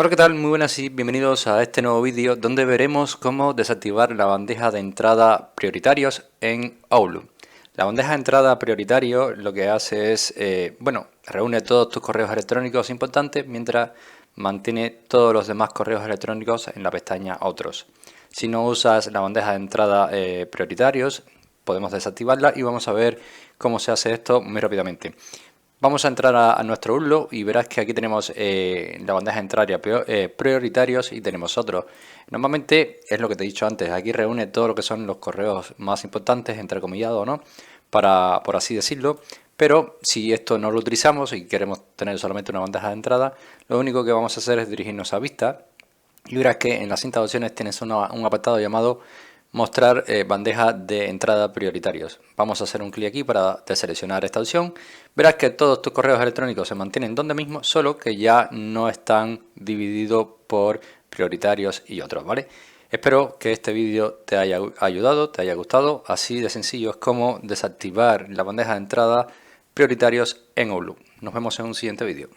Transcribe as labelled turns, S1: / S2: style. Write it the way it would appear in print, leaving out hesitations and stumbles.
S1: Hola, ¿qué tal? Muy buenas y bienvenidos a este nuevo vídeo donde veremos cómo desactivar la bandeja de entrada prioritarios en Outlook. La bandeja de entrada prioritario lo que hace es, reúne todos tus correos electrónicos importantes mientras mantiene todos los demás correos electrónicos en la pestaña Otros. Si no usas la bandeja de entrada prioritarios, podemos desactivarla y vamos a ver cómo se hace esto muy rápidamente. Vamos a entrar a nuestro Outlook y verás que aquí tenemos la bandeja de entrada prioritarios y tenemos otros. Normalmente es lo que te he dicho antes, aquí reúne todo lo que son los correos más importantes, entrecomillado o no, por así decirlo. Pero si esto no lo utilizamos y queremos tener solamente una bandeja de entrada, lo único que vamos a hacer es dirigirnos a vista y verás que en la cinta de opciones tienes un apartado llamado mostrar bandeja de entrada prioritarios. Vamos a hacer un clic aquí para deseleccionar esta opción. Verás que todos tus correos electrónicos se mantienen donde mismo, solo que ya no están divididos por prioritarios y otros, ¿vale? Espero que este vídeo te haya ayudado, te haya gustado. Así de sencillo es como desactivar la bandeja de entrada prioritarios en Outlook. Nos vemos en un siguiente vídeo.